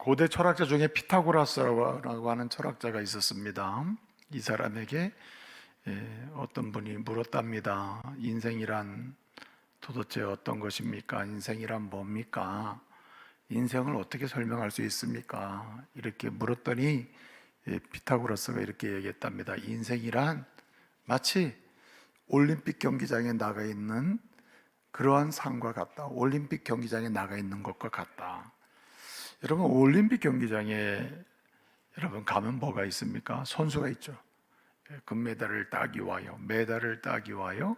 고대 철학자 중에 피타고라스라고 하는 철학자가 있었습니다. 이 사람에게 어떤 분이 물었답니다. 인생이란 도대체 어떤 것입니까? 인생이란 뭡니까? 인생을 어떻게 설명할 수 있습니까? 이렇게 물었더니 피타고라스가 이렇게 얘기했답니다. 인생이란 마치 올림픽 경기장에 나가 있는 그러한 상과 같다. 올림픽 경기장에 나가 있는 것과 같다. 여러분, 올림픽 경기장에 여러분 가면 뭐가 있습니까? 선수가 있죠. 금메달을 따기 위하여, 메달을 따기 위하여,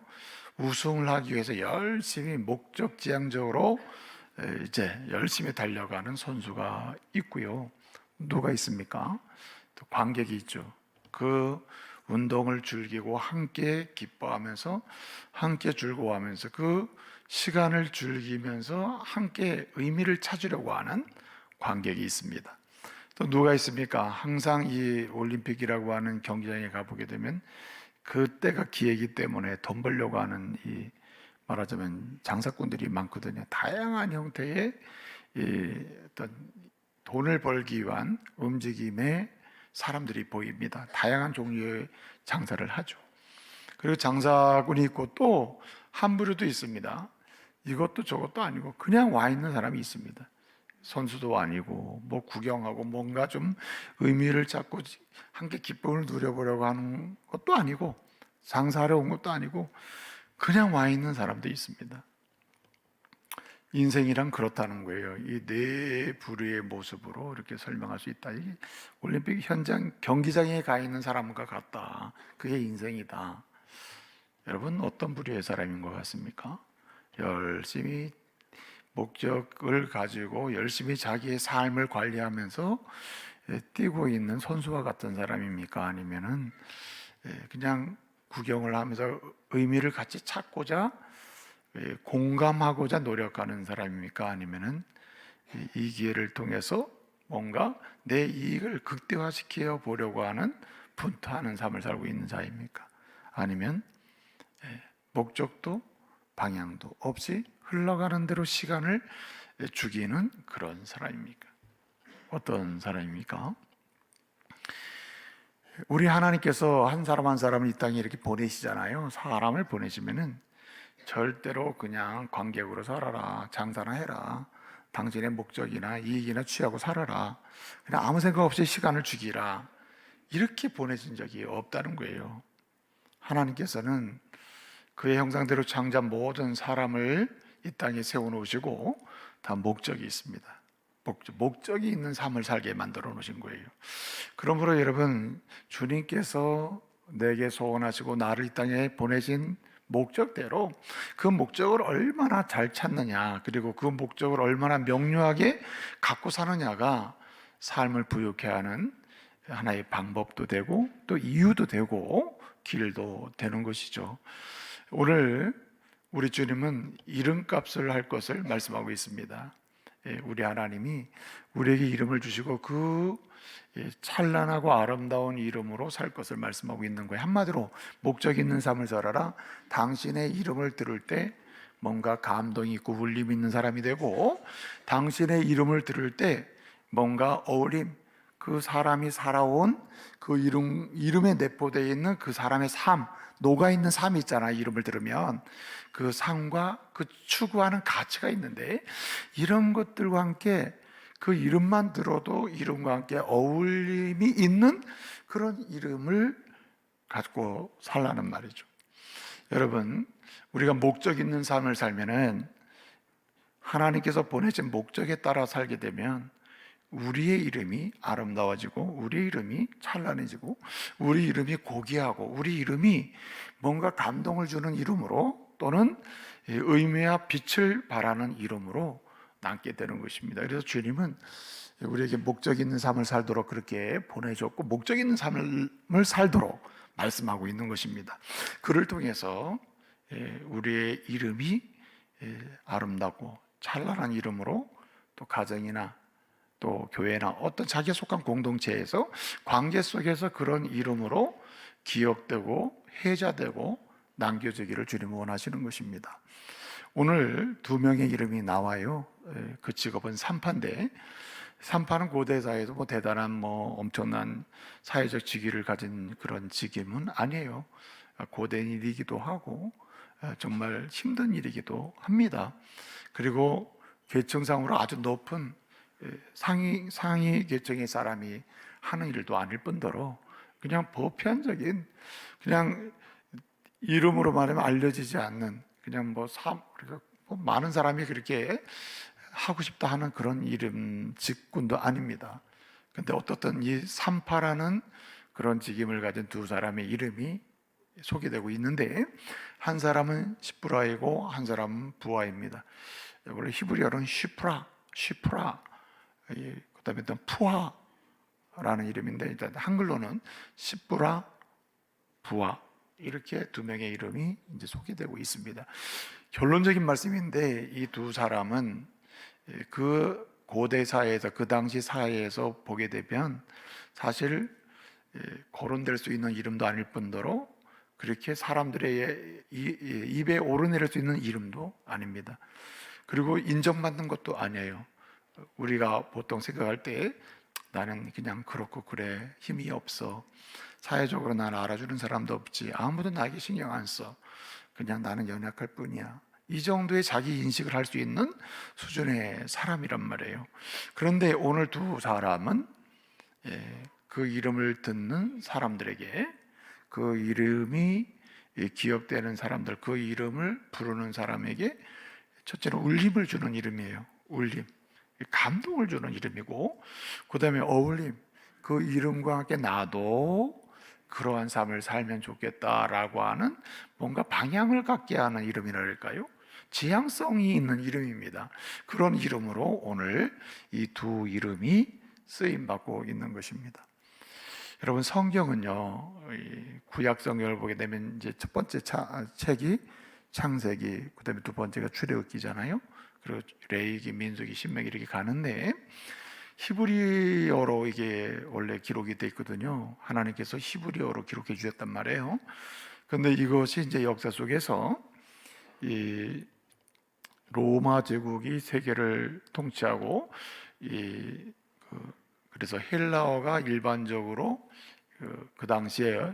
우승을 하기 위해서 열심히 목적지향적으로 이제 열심히 달려가는 선수가 있고요. 누가 있습니까? 또 관객이 있죠. 그 운동을 즐기고 함께 기뻐하면서, 함께 즐거워하면서, 그 시간을 즐기면서 함께 의미를 찾으려고 하는 관객이 있습니다. 또 누가 있습니까? 항상 이 올림픽이라고 하는 경기장에 가보게 되면 그때가 기회이기 때문에 돈 벌려고 하는 이 말하자면 장사꾼들이 많거든요. 다양한 형태의 어떤 돈을 벌기 위한 움직임의 사람들이 보입니다. 다양한 종류의 장사를 하죠. 그리고 장사꾼이 있고 또 한 부류도 있습니다. 이것도 저것도 아니고 그냥 와 있는 사람이 있습니다. 선수도 아니고 뭐 구경하고 뭔가 좀 의미를 찾고 함께 기쁨을 누려보려고 하는 것도 아니고 장사하러 온 것도 아니고 그냥 와 있는 사람도 있습니다. 인생이란 그렇다는 거예요. 이 네 부류의 모습으로 이렇게 설명할 수 있다. 이 올림픽 현장 경기장에 가 있는 사람과 같다. 그게 인생이다. 여러분, 어떤 부류의 사람인 것 같습니까? 열심히 목적을 가지고 열심히 자기의 삶을 관리하면서 뛰고 있는 선수와 같은 사람입니까? 아니면은 그냥 구경을 하면서 의미를 같이 찾고자 공감하고자 노력하는 사람입니까? 아니면은 이 기회를 통해서 뭔가 내 이익을 극대화시켜 보려고 하는 분투하는 삶을 살고 있는 자입니까? 아니면 목적도 방향도 없이 흘러가는 대로 시간을 죽이는 그런 사람입니까? 어떤 사람입니까? 우리 하나님께서 한 사람 한 사람을 이 땅에 이렇게 보내시잖아요. 사람을 보내시면은 절대로 그냥 관객으로 살아라, 장사나 해라, 당신의 목적이나 이익이나 취하고 살아라, 그냥 아무 생각 없이 시간을 죽이라, 이렇게 보내신 적이 없다는 거예요. 하나님께서는 그의 형상대로 창조한 모든 사람을 이 땅에 세워놓으시고 다 목적이 있습니다. 목적이 있는 삶을 살게 만들어 놓으신 거예요. 그러므로 여러분, 주님께서 내게 소원하시고 나를 이 땅에 보내신 목적대로 그 목적을 얼마나 잘 찾느냐, 그리고 그 목적을 얼마나 명료하게 갖고 사느냐가 삶을 부유케 하는 하나의 방법도 되고 또 이유도 되고 길도 되는 것이죠. 오늘 우리 주님은 이름값을 할 것을 말씀하고 있습니다. 우리 하나님이 우리에게 이름을 주시고 그 찬란하고 아름다운 이름으로 살 것을 말씀하고 있는 거예요. 한마디로 목적 있는 삶을 살아라. 당신의 이름을 들을 때 뭔가 감동이 있고 울림 있는 사람이 되고, 당신의 이름을 들을 때 뭔가 어울림, 그 사람이 살아온 그 이름에 내포되어 있는 그 사람의 삶, 녹아있는 삶이 있잖아. 이름을 들으면 그 삶과 그 추구하는 가치가 있는데, 이런 것들과 함께 그 이름만 들어도 이름과 함께 어울림이 있는 그런 이름을 갖고 살라는 말이죠. 여러분, 우리가 목적 있는 삶을 살면은, 하나님께서 보내신 목적에 따라 살게 되면 우리의 이름이 아름다워지고 우리 이름이 찬란해지고 우리 이름이 고귀하고 우리 이름이 뭔가 감동을 주는 이름으로 또는 의미와 빛을 발하는 이름으로 남게 되는 것입니다. 그래서 주님은 우리에게 목적 있는 삶을 살도록 그렇게 보내줬고, 목적 있는 삶을 살도록 말씀하고 있는 것입니다. 그를 통해서 우리의 이름이 아름답고 찬란한 이름으로 또 가정이나 또 교회나 어떤 자기에 속한 공동체에서 관계 속에서 그런 이름으로 기억되고 회자되고 남겨지기를 주님은 원하시는 것입니다. 오늘 두 명의 이름이 나와요. 그 직업은 산파인데, 산파는 고대 사회에서 뭐 대단한 뭐 엄청난 사회적 직위를 가진 그런 직임은 아니에요. 고된 일이기도 하고 정말 힘든 일이기도 합니다. 그리고 계층상으로 아주 높은 상위 계층의 사람이 하는 일도 아닐 뿐더러 그냥 보편적인, 그냥 이름으로 말하면 알려지지 않는, 그냥 그러니까 뭐 많은 사람이 그렇게 하고 싶다 하는 그런 이름 직군도 아닙니다. 근데 어떻든 이 삼파라는 그런 직임을 가진 두 사람의 이름이 소개되고 있는데, 한 사람은 시프라이고 한 사람은 부하입니다. 원래 히브리어로는 시프라, 그다음에 또 푸하라는 이름인데, 일단 한글로는 시프라, 부하, 이렇게 두 명의 이름이 이제 소개되고 있습니다. 결론적인 말씀인데, 이 두 사람은 그 고대 사회에서, 그 당시 사회에서 보게 되면 사실 거론될 수 있는 이름도 아닐 뿐더러 그렇게 사람들의 입에 오르내릴 수 있는 이름도 아닙니다. 그리고 인정받는 것도 아니에요. 우리가 보통 생각할 때 나는 그냥 그렇고 그래, 힘이 없어, 사회적으로 나를 알아주는 사람도 없지, 아무도 나에게 신경 안 써, 그냥 나는 연약할 뿐이야, 이 정도의 자기 인식을 할 수 있는 수준의 사람이란 말이에요. 그런데 오늘 두 사람은 그 이름을 듣는 사람들에게, 그 이름이 기억되는 사람들, 그 이름을 부르는 사람에게 첫째로 울림을 주는 이름이에요. 울림, 감동을 주는 이름이고, 그 다음에 어울림, 그 이름과 함께 나도 그러한 삶을 살면 좋겠다라고 하는 뭔가 방향을 갖게 하는 이름이랄까요? 지향성이 있는 이름입니다. 그런 이름으로 오늘 이 두 이름이 쓰임 받고 있는 것입니다. 여러분, 성경은요, 구약 성경을 보게 되면 이제 첫 번째 책이 창세기, 그다음에 두 번째가 출애굽기잖아요. 그리고 레위기, 민수기, 신명기 이렇게 가는데, 히브리어로 이게 원래 기록이 돼 있거든요. 하나님께서 히브리어로 기록해 주셨단 말이에요. 그런데 이것이 이제 역사 속에서 이 로마 제국이 세계를 통치하고, 그래서 헬라어가 일반적으로 그 당시에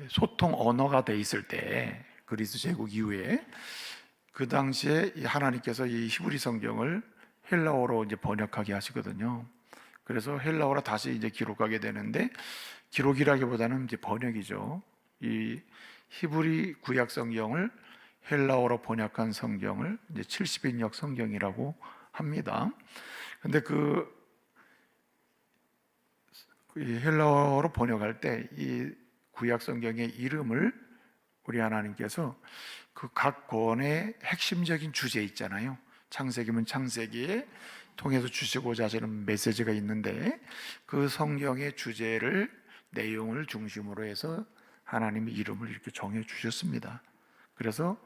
소통 언어가 돼 있을 때, 그리스 제국 이후에 그 당시에 하나님께서 이 히브리 성경을 헬라어로 이제 번역하게 하시거든요. 그래서 헬라어로 다시 이제 기록하게 되는데, 기록이라기보다는 이제 번역이죠. 이 히브리 구약 성경을 헬라어로 번역한 성경을 이제 70인역 성경이라고 합니다. 근데 이 헬라어로 번역할 때 이 구약 성경의 이름을 우리 하나님께서 그 각 권의 핵심적인 주제 있잖아요. 창세기면 창세기에 통해서 주시고자 하시는 메시지가 있는데, 그 성경의 주제를, 내용을 중심으로 해서 하나님의 이름을 이렇게 정해 주셨습니다. 그래서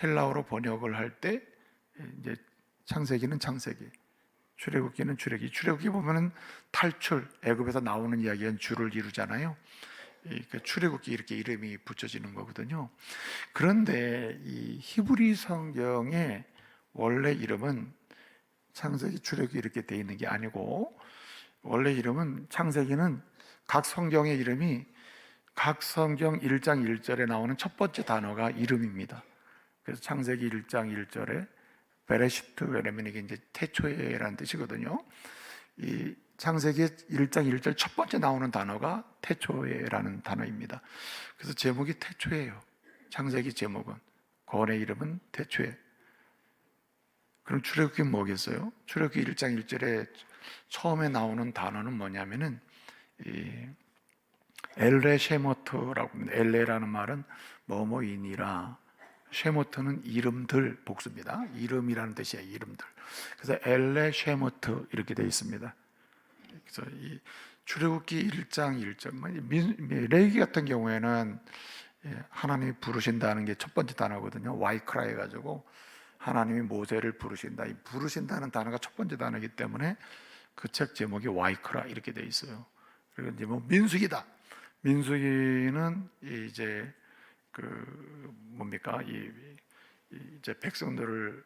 헬라어로 번역을 할 때 이제 창세기는 창세기, 출애굽기는 출애굽기. 출애굽기 보면은 탈출, 애굽에서 나오는 이야기는 주를 이루잖아요. 출애굽기 이렇게 이름이 붙여지는 거거든요. 그런데 이 히브리 성경의 원래 이름은 창세기, 출애굽기 이렇게 돼 있는 게 아니고, 원래 이름은, 창세기는 각 성경의 이름이 각 성경 1장 1절에 나오는 첫 번째 단어가 이름입니다. 그래서 창세기 1장 1절에 베레시트, 왜냐면 이게 이제 태초에라는 뜻이거든요. 이 창세기 1장 1절 첫 번째 나오는 단어가 태초에라는 단어입니다. 그래서 제목이 태초에요. 창세기 제목은, 권의 이름은 태초에. 그럼 출애굽기는 뭐겠어요? 출애굽기 1장 1절에 처음에 나오는 단어는 뭐냐면은 엘레 쉐모트라고 합니다. 엘레라는 말은 뭐뭐이니라, 쉐모트는 이름들 복수입니다. 이름이라는 뜻이에요. 이름들. 그래서 엘레 쉐모트 이렇게 되어 있습니다. 그래서 이 출애굽기 1장 1절, 레위기 같은 경우에는 하나님이 부르신다는 게 첫 번째 단어거든요. 와이크라 해가지고 하나님이 모세를 부르신다. 이 부르신다는 단어가 첫 번째 단어이기 때문에 그 책 제목이 와이크라 이렇게 되어 있어요. 그리고 이제 뭐 민수기다. 민수기는 이제 뭡니까? 이제 백성들을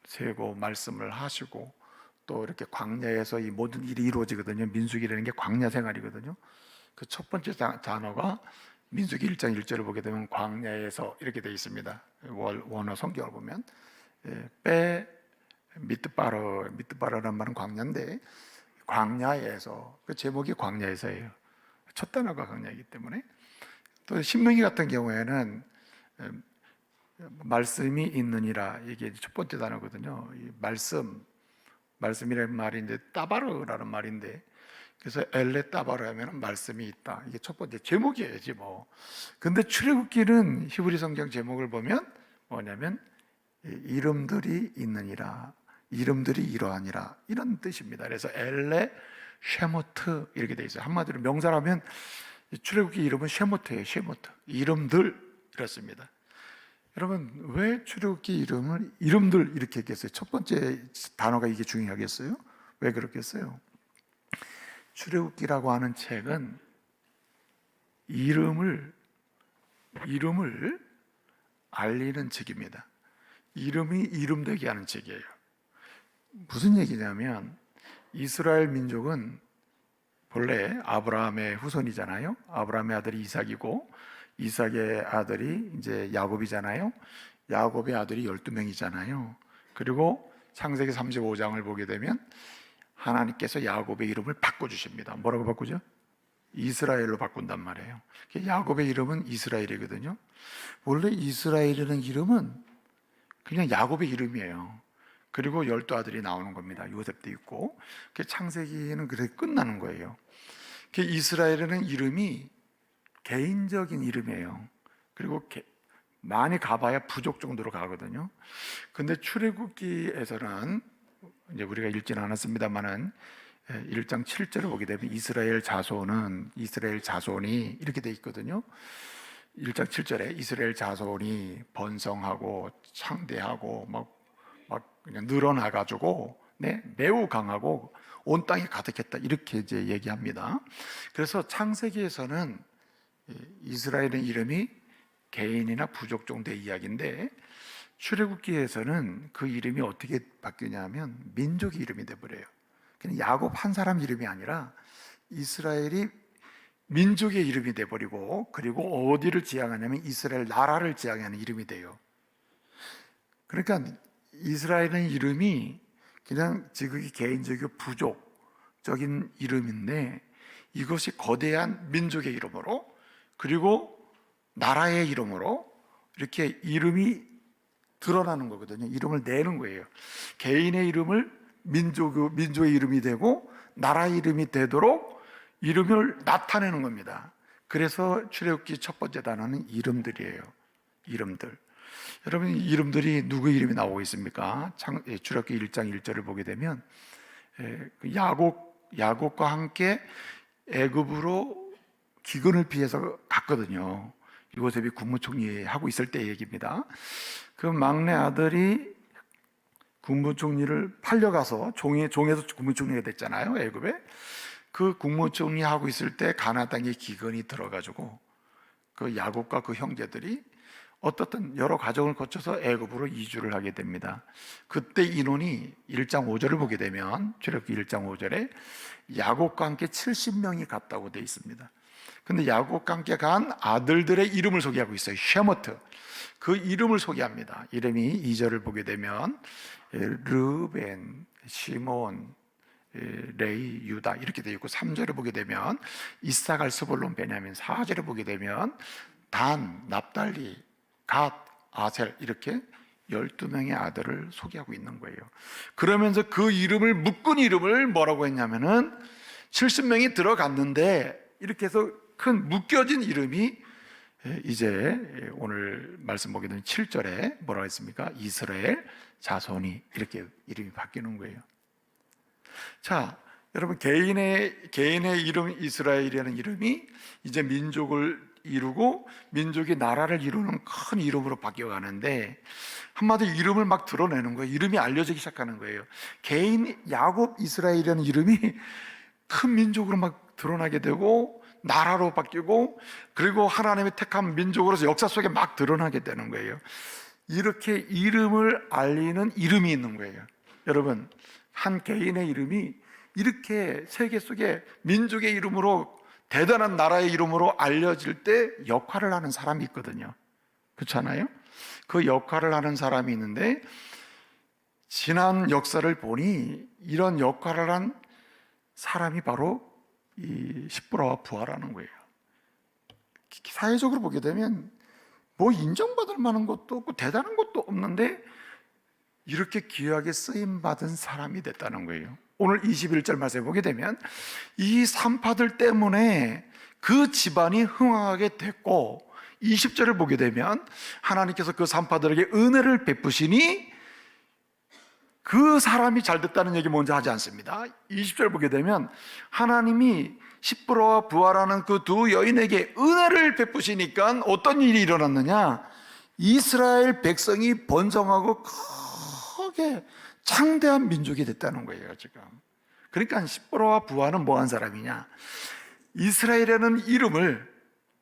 세고 말씀을 하시고, 또 이렇게 광야에서 이 모든 일이 이루어지거든요. 민수기라는 게 광야 생활이거든요. 그 첫 번째 단어가 민수기 1장 1절을 보게 되면 광야에서 이렇게 되어 있습니다. 원어 성경을 보면 빼 미뜨바르라는 말은 광야인데, 광야에서, 그 제목이 광야에서예요. 첫 단어가 광야이기 때문에. 또 신명기 같은 경우에는 말씀이 있느니라, 이게 첫 번째 단어거든요. 이 말씀이라는 말인데 따바르라는 말인데, 그래서 엘레 따바르 하면 말씀이 있다, 이게 첫 번째 제목이에요 뭐. 근데 출애굽기는 히브리 성경 제목을 보면 뭐냐면 이름들이 있느니라, 이름들이 이러하니라, 이런 뜻입니다. 그래서 엘레 쉐모트 이렇게 돼 있어요. 한마디로 명사라면 출애굽기 이름은 쉐모트예요. 쉐모트, 이름들, 이렇습니다. 여러분, 왜 출애굽기 이름을 이름들 이렇게 했겠어요? 첫 번째 단어가 이게 중요하겠어요? 왜 그렇겠어요? 출애굽기라고 하는 책은 이름을 알리는 책입니다. 이름이 이름되게 하는 책이에요. 무슨 얘기냐면, 이스라엘 민족은 본래 아브라함의 후손이잖아요. 아브라함의 아들이 이삭이고, 이삭의 아들이 이제 야곱이잖아요. 야곱의 아들이 12명이잖아요. 그리고 창세기 35장을 보게 되면 하나님께서 야곱의 이름을 바꿔주십니다. 뭐라고 바꾸죠? 이스라엘로 바꾼단 말이에요. 야곱의 이름은 이스라엘이거든요. 원래 이스라엘이라는 이름은 그냥 야곱의 이름이에요. 그리고 12아들이 나오는 겁니다. 요셉도 있고. 창세기는 그렇게 끝나는 거예요. 이스라엘이라는 이름이 개인적인 이름이에요. 그리고 많이 가봐야 부족 정도로 가거든요. 근데 출애굽기에서는 이제 우리가 읽지는 않았습니다만은 1장 7절을 보게 되면 이스라엘 자손이 이렇게 돼 있거든요. 1장 7절에 이스라엘 자손이 번성하고 창대하고 막 그냥 늘어나가지고 매우 강하고 온 땅에 가득했다, 이렇게 이제 얘기합니다. 그래서 창세기에서는 이스라엘의 이름이 개인이나 부족 정도의 이야기인데, 출애굽기에서는 그 이름이 어떻게 바뀌냐면 민족의 이름이 돼버려요. 그냥 야곱 한 사람 이름이 아니라 이스라엘이 민족의 이름이 돼버리고, 그리고 어디를 지향하냐면 이스라엘 나라를 지향하는 이름이 돼요. 그러니까 이스라엘은 이름이 그냥 지극히 개인적이고 부족적인 이름인데, 이것이 거대한 민족의 이름으로, 그리고 나라의 이름으로 이렇게 이름이 드러나는 거거든요. 이름을 내는 거예요. 개인의 이름을 민족의 이름이 되고 나라의 이름이 되도록 이름을 나타내는 겁니다. 그래서 출애굽기 첫 번째 단어는 이름들이에요. 이름들. 여러분, 이름들이 누구 이름이 나오고 있습니까? 출애굽기 1장 1절을 보게 되면 야곱과 함께 애굽으로 기근을 피해서 갔거든요. 요셉이 국무총리 하고 있을 때 얘기입니다. 그 막내 아들이 국무총리를 팔려가서 종에서 국무총리가 됐잖아요, 애굽에. 그 국무총리 하고 있을 때 가나안 땅에 기근이 들어가지고 그 야곱과 그 형제들이 어떻든 여러 과정을 거쳐서 애굽으로 이주를 하게 됩니다. 그때 인원이 1장 5절을 보게 되면, 출애굽기 1장 5절에 야곱과 함께 70명이 갔다고 되어 있습니다. 근데 야곱과 함께 간 아들들의 이름을 소개하고 있어요. 쉐모트. 그 이름을 소개합니다. 이름이 2절을 보게 되면 르벤, 시몬, 레이, 유다 이렇게 되어 있고, 3절을 보게 되면 이사갈, 스불론, 베냐민, 4절을 보게 되면 단, 납달리, 갓, 아셀, 이렇게 12명의 아들을 소개하고 있는 거예요. 그러면서 그 이름을, 묶은 이름을 뭐라고 했냐면은 70명이 들어갔는데, 이렇게 해서 큰 묶여진 이름이 이제 오늘 말씀 보게 되는 7절에 뭐라고 했습니까? 이스라엘 자손이, 이렇게 이름이 바뀌는 거예요. 자, 여러분, 개인의 이름 이스라엘이라는 이름이 이제 민족을 이루고 민족이 나라를 이루는 큰 이름으로 바뀌어가는데, 한마디로 이름을 막 드러내는 거예요. 이름이 알려지기 시작하는 거예요. 개인 야곱 이스라엘이라는 이름이 큰 민족으로 막 드러나게 되고, 나라로 바뀌고, 그리고 하나님의 택한 민족으로서 역사 속에 막 드러나게 되는 거예요. 이렇게 이름을 알리는 이름이 있는 거예요. 여러분, 한 개인의 이름이 이렇게 세계 속에 민족의 이름으로, 대단한 나라의 이름으로 알려질 때 역할을 하는 사람이 있거든요. 그렇잖아요? 그 역할을 하는 사람이 있는데, 지난 역사를 보니 이런 역할을 한 사람이 바로 이 십부라와 부하라는 거예요. 사회적으로 보게 되면 뭐 인정받을 만한 것도 없고 대단한 것도 없는데 이렇게 귀하게 쓰임받은 사람이 됐다는 거예요. 오늘 21절 말씀에 보게 되면 이 산파들 때문에 그 집안이 흥황하게 됐고, 20절을 보게 되면 하나님께서 그 산파들에게 은혜를 베푸시니 그 사람이 잘 됐다는 얘기 먼저 하지 않습니다. 20절 보게 되면 하나님이 십부라와 부하라는 그 두 여인에게 은혜를 베푸시니까 어떤 일이 일어났느냐, 이스라엘 백성이 번성하고 크게 창대한 민족이 됐다는 거예요 지금. 그러니까 십부라와 부하는 뭐한 사람이냐, 이스라엘이라는 이름을,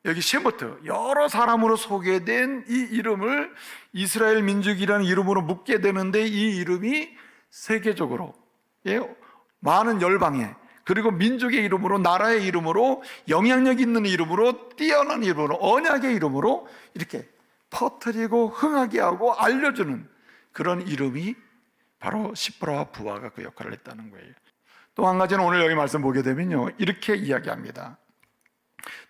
여기 셰모트, 여러 사람으로 소개된 이 이름을 이스라엘 민족이라는 이름으로 묻게 되는데, 이 이름이 세계적으로 많은 열방에, 그리고 민족의 이름으로, 나라의 이름으로, 영향력 있는 이름으로, 뛰어난 이름으로, 언약의 이름으로 이렇게 퍼뜨리고 흥하게 하고 알려주는 그런 이름이 바로 십부라와 부하가 그 역할을 했다는 거예요. 또 한 가지는 오늘 여기 말씀 보게 되면요, 이렇게 이야기합니다.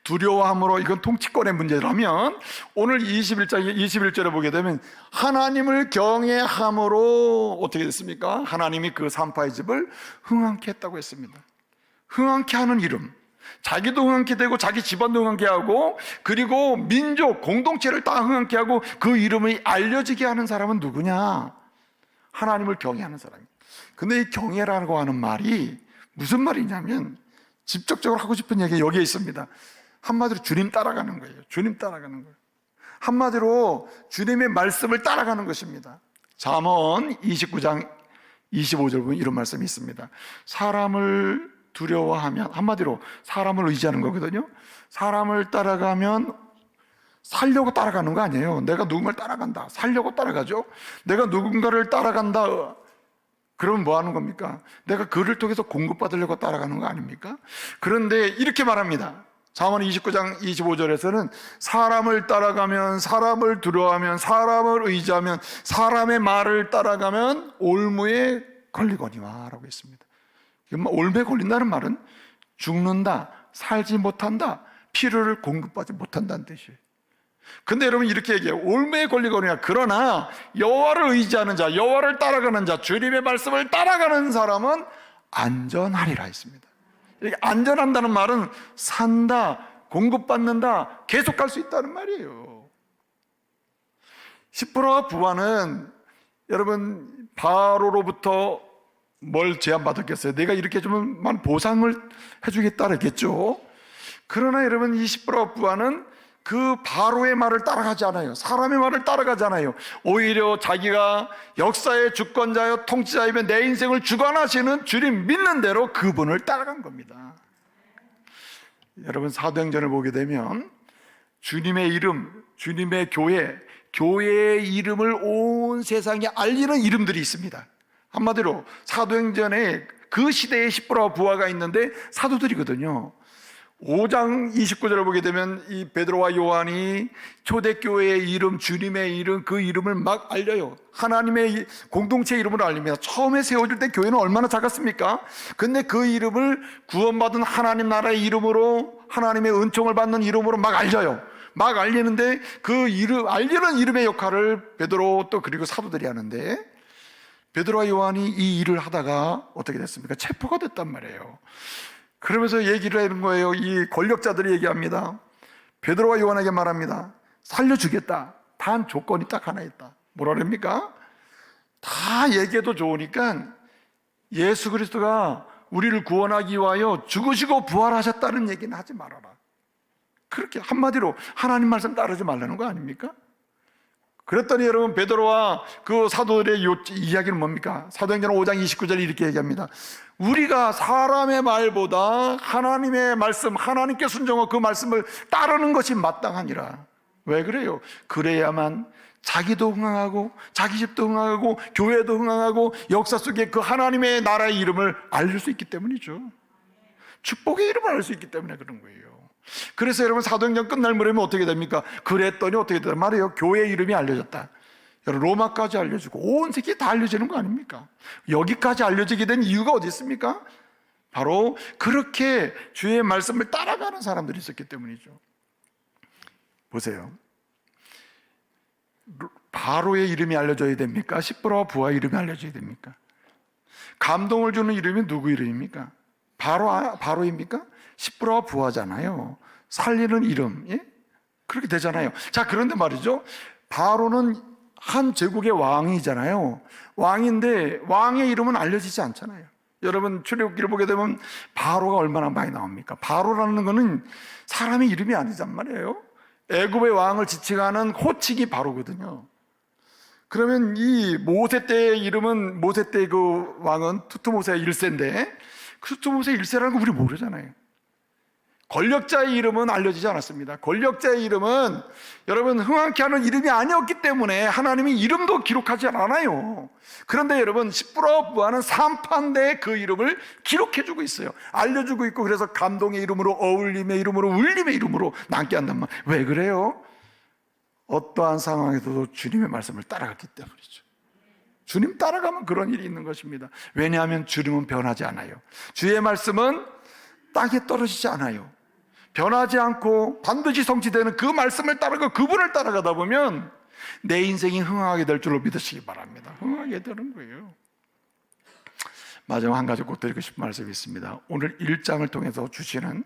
두려워함으로, 이건 통치권의 문제라면 오늘 21절에 보게 되면 하나님을 경외함으로 어떻게 됐습니까? 하나님이 그 산파의 집을 흥황케 했다고 했습니다. 흥황케 하는 이름, 자기도 흥황케 되고 자기 집안도 흥황케 하고, 그리고 민족 공동체를 다 흥황케 하고, 그 이름이 알려지게 하는 사람은 누구냐? 하나님을 경외하는 사람입니다. 근데 이 경외라고 하는 말이 무슨 말이냐면, 직접적으로 하고 싶은 얘기가 여기에 있습니다. 한마디로 주님 따라가는 거예요. 주님 따라가는 거예요. 한마디로 주님의 말씀을 따라가는 것입니다. 잠언 29장 25절 보면 이런 말씀이 있습니다. 사람을 두려워하면, 한마디로 사람을 의지하는 거거든요. 사람을 따라가면 살려고 따라가는 거 아니에요. 내가 누군가를 따라간다, 살려고 따라가죠. 내가 누군가를 따라간다, 그러면 뭐 하는 겁니까? 내가 그를 통해서 공급받으려고 따라가는 거 아닙니까? 그런데 이렇게 말합니다. 잠언 29장 25절에서는 사람을 따라가면, 사람을 두려워하면, 사람을 의지하면, 사람의 말을 따라가면 올무에 걸리거니와 라고 했습니다. 올무에 걸린다는 말은 죽는다, 살지 못한다, 필요를 공급받지 못한다는 뜻이에요. 근데 여러분 이렇게 얘기해요. 올무에 걸리거니와, 그러나 여호와를 의지하는 자, 여호와를 따라가는 자, 주님의 말씀을 따라가는 사람은 안전하리라 했습니다. 이렇게 안전한다는 말은 산다, 공급받는다, 계속 갈 수 있다는 말이에요. 십부라와 부하는 여러분 바로로부터 뭘 제안받았겠어요? 내가 이렇게 해주면 보상을 해주겠다 그랬겠죠. 그러나 여러분 이 십부라와 부하는 그 바로의 말을 따라가지 않아요. 사람의 말을 따라가지 않아요. 오히려 자기가 역사의 주권자여 통치자이며 내 인생을 주관하시는 주님 믿는 대로 그분을 따라간 겁니다. 여러분 사도행전을 보게 되면 주님의 이름, 주님의 교회, 교회의 이름을 온 세상에 알리는 이름들이 있습니다. 한마디로 사도행전에 그 시대의 십부라와 부하가 있는데 사도들이거든요. 5장 29절을 보게 되면 이 베드로와 요한이 초대교회의 이름, 주님의 이름, 그 이름을 막 알려요. 하나님의 공동체 이름을 알립니다. 처음에 세워질 때 교회는 얼마나 작았습니까? 근데 그 이름을 구원받은 하나님 나라의 이름으로, 하나님의 은총을 받는 이름으로 막 알려요. 막 알리는데 그 이름, 알리는 이름의 역할을 베드로 또 그리고 사도들이 하는데, 베드로와 요한이 이 일을 하다가 어떻게 됐습니까? 체포가 됐단 말이에요. 그러면서 얘기를 하는 거예요. 이 권력자들이 얘기합니다. 베드로와 요한에게 말합니다. 살려주겠다. 단 조건이 딱 하나 있다. 뭐라 그럽니까? 다 얘기해도 좋으니까 예수 그리스도가 우리를 구원하기 위하여 죽으시고 부활하셨다는 얘기는 하지 말아라. 그렇게 한마디로 하나님 말씀 따르지 말라는 거 아닙니까? 그랬더니 여러분 베드로와 그 사도들의 이야기는 뭡니까? 사도행전 5장 29절에 이렇게 얘기합니다. 우리가 사람의 말보다 하나님의 말씀, 하나님께 순종하고 그 말씀을 따르는 것이 마땅하니라. 왜 그래요? 그래야만 자기도 흥황하고 자기 집도 흥황하고 교회도 흥황하고 역사 속에 그 하나님의 나라의 이름을 알릴 수 있기 때문이죠. 축복의 이름을 알 수 있기 때문에 그런 거예요. 그래서 여러분 사도행전 끝날 무렵에 어떻게 됩니까? 그랬더니 어떻게 되단 말이에요? 교회 이름이 알려졌다. 여러분 로마까지 알려지고 온 세계에 다 알려지는 거 아닙니까? 여기까지 알려지게 된 이유가 어디 있습니까? 바로 그렇게 주의 말씀을 따라가는 사람들이 있었기 때문이죠. 보세요. 바로의 이름이 알려져야 됩니까? 십부라와 부하의 이름이 알려져야 됩니까? 감동을 주는 이름이 누구 이름입니까? 바로입니까? 십부라와 부하잖아요. 살리는 이름, 예? 그렇게 되잖아요. 자, 그런데 말이죠. 바로는 한 제국의 왕이잖아요. 왕인데 왕의 이름은 알려지지 않잖아요. 여러분 출애굽기를 보게 되면 바로가 얼마나 많이 나옵니까? 바로라는 거는 사람의 이름이 아니란 말이에요. 애굽의 왕을 지칭하는 호칭이 바로거든요. 그러면 이 모세 때의 이름은 모세 때 그 왕은 투트모세 1세인데 투트모세 1세라는 거 우리 모르잖아요. 권력자의 이름은 알려지지 않았습니다. 권력자의 이름은 여러분 흥황케 하는 이름이 아니었기 때문에 하나님이 이름도 기록하지 않아요. 그런데 여러분 십부라와 부하는 산판대에 그 이름을 기록해주고 있어요. 알려주고 있고, 그래서 감동의 이름으로, 어울림의 이름으로, 울림의 이름으로 남게 한단 말. 왜 그래요? 어떠한 상황에서도 주님의 말씀을 따라갔기 때문이죠. 주님 따라가면 그런 일이 있는 것입니다. 왜냐하면 주님은 변하지 않아요. 주의 말씀은 땅에 떨어지지 않아요. 변하지 않고 반드시 성취되는 그 말씀을 따라가, 그분을 따라가다 보면 내 인생이 흥하게 될 줄로 믿으시기 바랍니다. 흥하게 되는 거예요. 마지막 한 가지 꼭 드리고 싶은 말씀이 있습니다. 오늘 1장을 통해서 주시는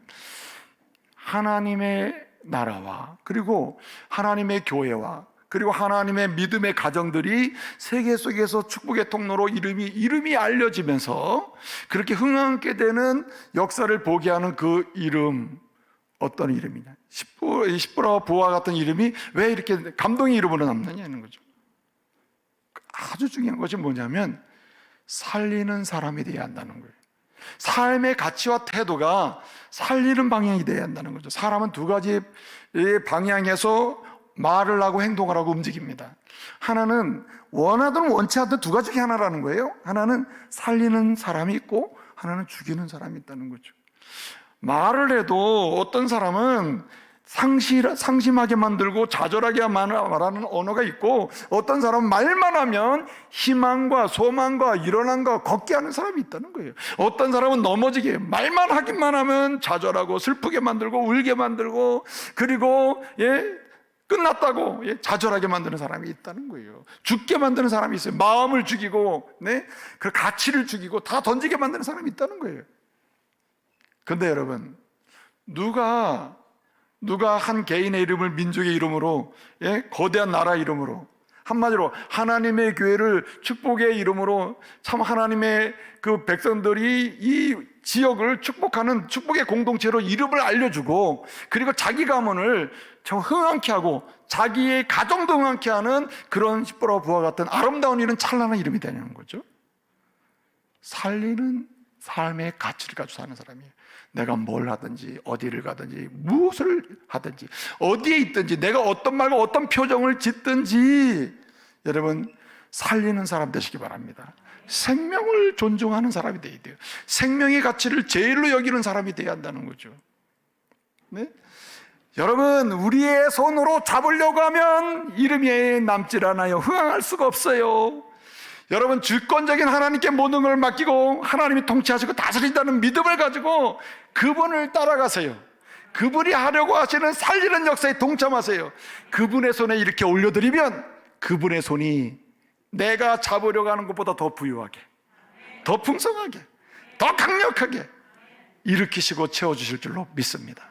하나님의 나라와, 그리고 하나님의 교회와, 그리고 하나님의 믿음의 가정들이 세계 속에서 축복의 통로로 이름이 알려지면서 그렇게 흥하게 되는 역사를 보게 하는 그 이름, 어떤 이름이냐? 십부라와 부하 같은 이름이 왜 이렇게 감동의 이름으로 남느냐는 거죠. 아주 중요한 것이 뭐냐면 살리는 사람이 되어야 한다는 거예요. 삶의 가치와 태도가 살리는 방향이 되어야 한다는 거죠. 사람은 두 가지 방향에서 말을 하고 행동을 하고 움직입니다. 하나는 원하든 원치 않든 두 가지 중에 하나라는 거예요. 하나는 살리는 사람이 있고 하나는 죽이는 사람이 있다는 거죠. 말을 해도 어떤 사람은 상심하게 만들고 좌절하게 말하는 언어가 있고, 어떤 사람은 말만 하면 희망과 소망과 일어남과 걷게 하는 사람이 있다는 거예요. 어떤 사람은 넘어지게, 말만 하기만 하면 좌절하고 슬프게 만들고 울게 만들고, 그리고 끝났다고 좌절하게 만드는 사람이 있다는 거예요. 죽게 만드는 사람이 있어요. 마음을 죽이고 그 가치를 죽이고 다 던지게 만드는 사람이 있다는 거예요. 그런데 여러분, 누가 한 개인의 이름을 민족의 이름으로, 거대한 나라 이름으로, 한마디로 하나님의 교회를 축복의 이름으로, 참 하나님의 그 백성들이 이 지역을 축복하는 축복의 공동체로 이름을 알려주고, 그리고 자기 가문을 참 흥황케 하고 자기의 가정도 흥황케 하는 그런 십부라와 부하 같은 아름다운 일은 찬란한 이름이 되는 거죠. 살리는 삶의 가치를 가지고 사는 사람이에요. 내가 뭘 하든지 어디를 가든지 무엇을 하든지 어디에 있든지 내가 어떤 말과 어떤 표정을 짓든지 여러분 살리는 사람 되시기 바랍니다. 생명을 존중하는 사람이 되어야 돼요. 생명의 가치를 제일로 여기는 사람이 되어야 한다는 거죠. 네? 여러분, 우리의 손으로 잡으려고 하면 이름이 남질 않아요. 흥황할 수가 없어요. 여러분, 주권적인 하나님께 모든 걸 맡기고 하나님이 통치하시고 다스린다는 믿음을 가지고 그분을 따라가세요. 그분이 하려고 하시는 살리는 역사에 동참하세요. 그분의 손에 이렇게 올려드리면 그분의 손이 내가 잡으려고 하는 것보다 더 부유하게, 더 풍성하게, 더 강력하게 일으키시고 채워주실 줄로 믿습니다.